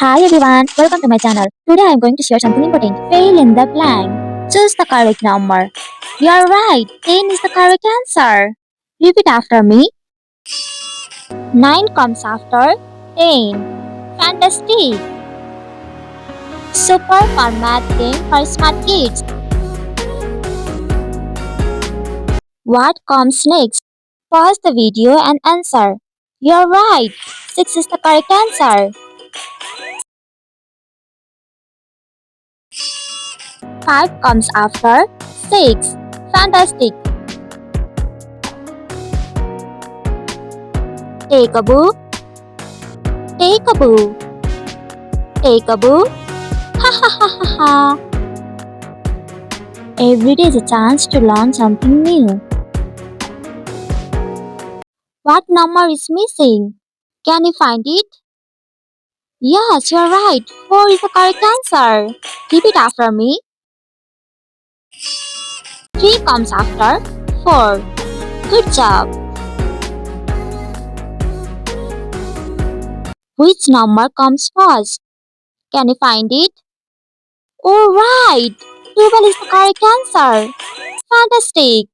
Hi everyone, welcome to my channel. Today I am going to share something important. Fill in the blank. Choose the correct number. You are right, 10 is the correct answer. Repeat after me. 9 comes after 10. Fantastic. Super fun math game for smart kids. What comes next? Pause the video and answer. You are right, 6 is the correct answer. 5 comes after 6. Fantastic. Take a boo. Take a boo. Take a boo. Ha ha ha ha ha. Every day is a chance to learn something new. What number is missing? Can you find it? Yes, you are right. 4 is the correct answer. Repeat after me. 3 comes after 4. Good job. Which number comes first? Can you find it? Alright! 12 is the correct answer. Fantastic!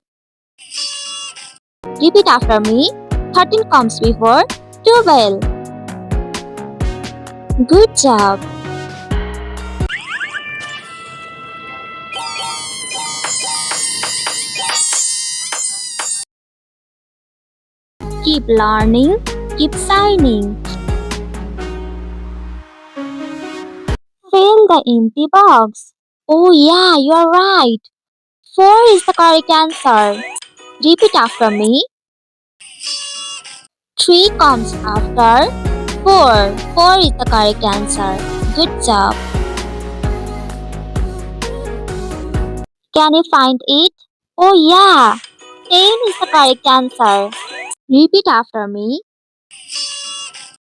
Repeat after me. 13 comes before 12. Good job! Keep learning, keep shining. Fill the empty box. Oh yeah, you are right. 4 is the correct answer. Repeat after me. 3 comes after 4. 4 is the correct answer. Good job. Can you find it? Oh yeah, 10 is the correct answer. Repeat after me.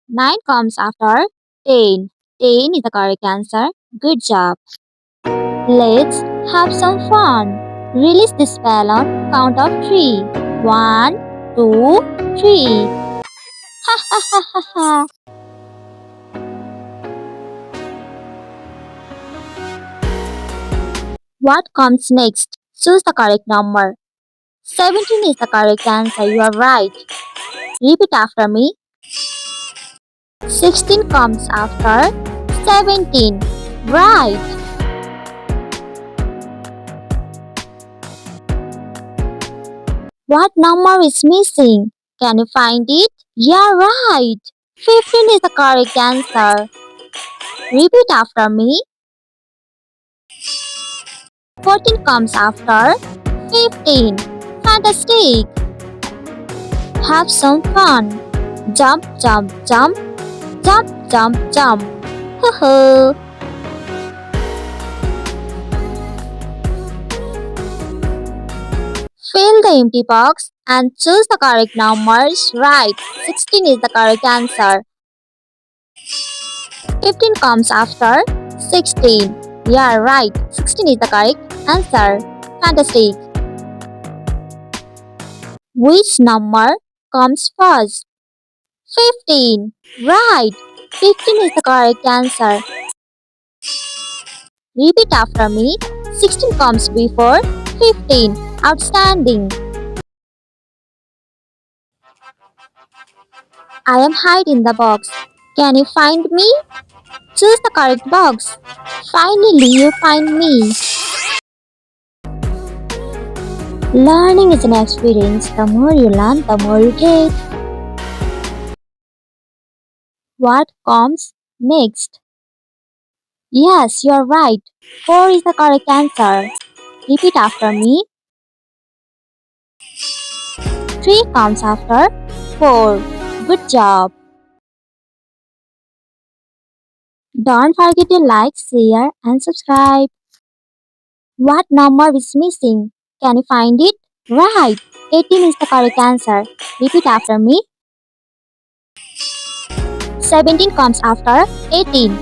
9 comes after 10. 10 is the correct answer. Good job. Let's have some fun. Release this balloon. Count of 3. 1, 2, 3. Ha ha ha ha ha. What comes next? Choose the correct number. 17 is the correct answer. You are right. Repeat after me. 16 comes after 17. Right. What number is missing? Can you find it? Yeah, right. 15 is the correct answer. Repeat after me. 14 comes after 15. Fantastic. Have some fun. Jump, jump, jump. Jump, jump, jump. Hoo-hoo. Fill the empty box and choose the correct numbers. Right, 16 is the correct answer. 15 comes after 16. Yeah, right, 16 is the correct answer. Fantastic. Which number comes first? 15. Right, 15 is the correct answer. Repeat after me. 16 comes before 15. Outstanding. I am hide in the box. Can you find me? Choose the correct box. Finally, you find me. Learning is an experience. The more you learn, the more you get. What comes next? Yes, you are right. 4 is the correct answer. Repeat after me. 3 comes after 4. Good job. Don't forget to like, share, and subscribe. What number is missing? Can you find it? Right, 18 is the correct answer. Repeat after me. 17 comes after 18.